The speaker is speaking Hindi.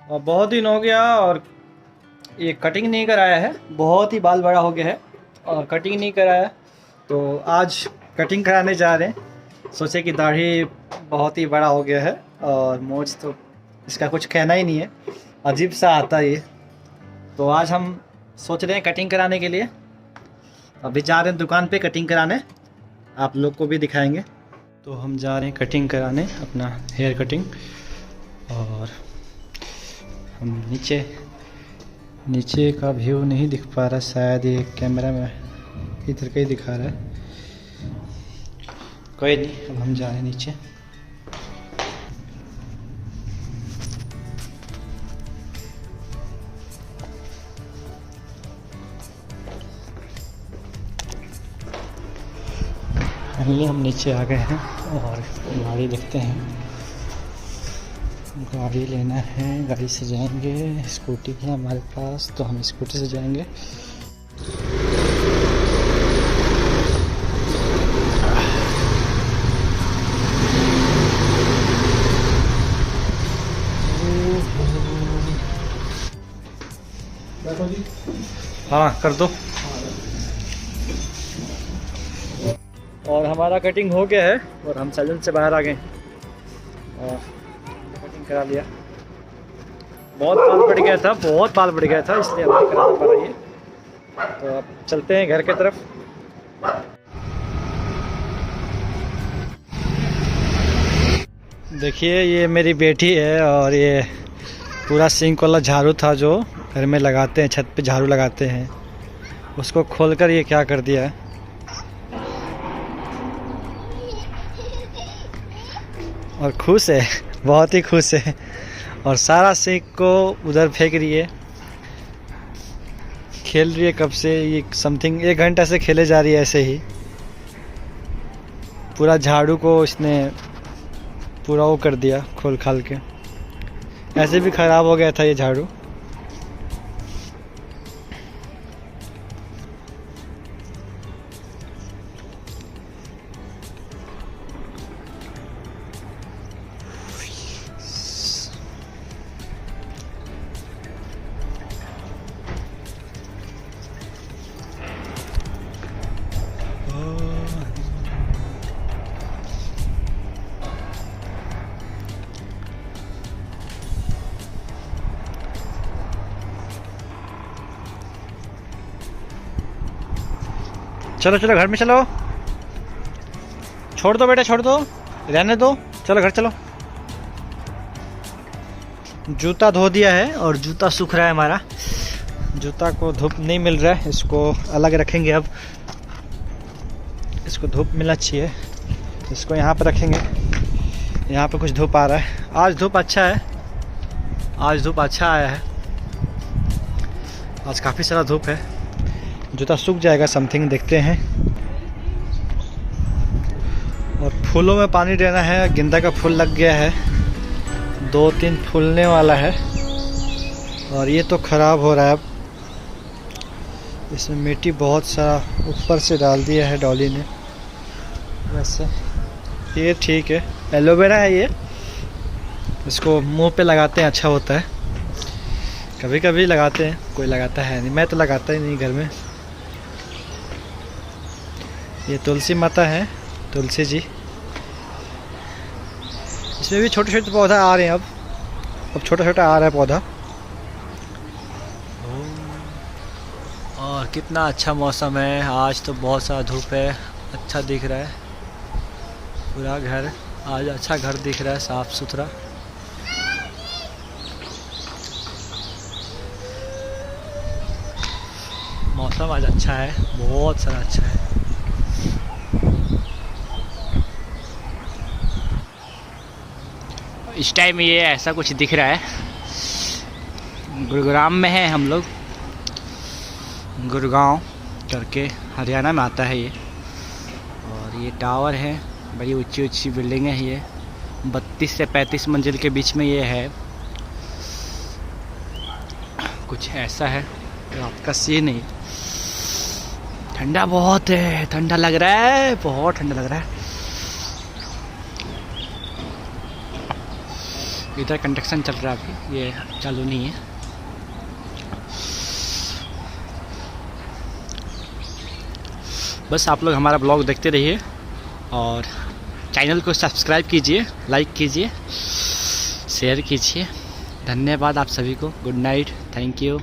और बहुत दिन हो गया और ये कटिंग नहीं कराया है, बहुत ही बाल बड़ा हो गया है और कटिंग नहीं कराया, तो आज कटिंग कराने जा रहे हैं। सोचे कि दाढ़ी बहुत ही बड़ा हो गया है और मूंछ तो इसका कुछ कहना ही नहीं है, अजीब सा आता है ये। तो आज हम सोच रहे हैं कटिंग कराने के लिए, अभी जा रहे हैं दुकान पे कटिंग कराने, आप लोग को भी दिखाएंगे। तो हम जा रहे हैं कटिंग कराने, अपना हेयर कटिंग। और हम नीचे का व्यू नहीं दिख पा रहा, शायद ये कैमरा में इधर का ही दिखा रहा है, कोई नहीं। अब हम जा रहे हैं नीचे। हम नीचे आ गए हैं और गाड़ी देखते हैं, गाड़ी लेना है, गाड़ी से जाएंगे। स्कूटी है हमारे पास तो हम स्कूटी से जाएंगे। हाँ कर दो। और हमारा कटिंग हो गया है और हम सैलून से बाहर आ गए और कटिंग करा लिया। बहुत बाल बढ़ गया था, इसलिए हमें कराना पड़ा ये। तो अब चलते हैं घर की तरफ। देखिए ये मेरी बेटी है और ये पूरा सिंक वाला झाड़ू था जो घर में लगाते हैं, छत पे झाड़ू लगाते हैं, उसको खोलकर ये क्या कर दिया है। और खुश है, बहुत ही खुश है और सारा सिंक को उधर फेंक रही है। खेल रही है कब से, ये समथिंग 1 घंटा से खेले जा रही है ऐसे ही। पूरा झाड़ू को इसने पूरा वो कर दिया खोल खाल के, ऐसे भी ख़राब हो गया था ये झाड़ू। चलो चलो घर में चलो, छोड़ दो बेटा, छोड़ दो, रहने दो, चलो घर चलो। जूता धो दिया है और जूता सूख रहा है हमारा। जूता को धूप नहीं मिल रहा है, इसको अलग रखेंगे। अब इसको धूप मिलना चाहिए, इसको यहाँ पर रखेंगे। यहाँ पे कुछ धूप आ रहा है, आज धूप अच्छा है, आज धूप अच्छा आया है, आज काफ़ी सारा धूप है। जूता सूख जाएगा समथिंग, देखते हैं। और फूलों में पानी देना है, गेंदा का फूल लग गया है, 2-3 फूलने वाला है और ये तो ख़राब हो रहा है। अब इसमें मिट्टी बहुत सारा ऊपर से डाल दिया है डॉली ने। वैसे ये ठीक है, एलोवेरा है ये, इसको मुंह पे लगाते हैं, अच्छा होता है। कभी कभी लगाते हैं, कोई लगाता है नहीं, मैं तो लगाता ही नहीं घर में। ये तुलसी माता है, तुलसी जी। इसमें भी छोटे छोटे पौधा आ रहे हैं, अब छोटा छोटा आ रहा है पौधा। और कितना अच्छा मौसम है आज, तो बहुत सारा धूप है, अच्छा दिख रहा है पूरा घर। आज अच्छा घर दिख रहा है, साफ सुथरा। मौसम आज अच्छा है, बहुत सारा अच्छा है। इस टाइम ये ऐसा कुछ दिख रहा है। गुरुग्राम में है हम लोग, गुड़गांव करके हरियाणा में आता है ये। और ये टावर है, बड़ी ऊंची ऊंची बिल्डिंग है ये, 32 से 35 मंजिल के बीच में ये है। कुछ ऐसा है, रात का सीन है। ठंडा बहुत है, ठंडा लग रहा है, बहुत ठंडा लग रहा है। इधर कंस्ट्रक्शन चल रहा है अभी, ये चालू नहीं है। बस आप लोग हमारा ब्लॉग देखते रहिए और चैनल को सब्सक्राइब कीजिए, लाइक कीजिए, शेयर कीजिए। धन्यवाद आप सभी को। Good night, thank you.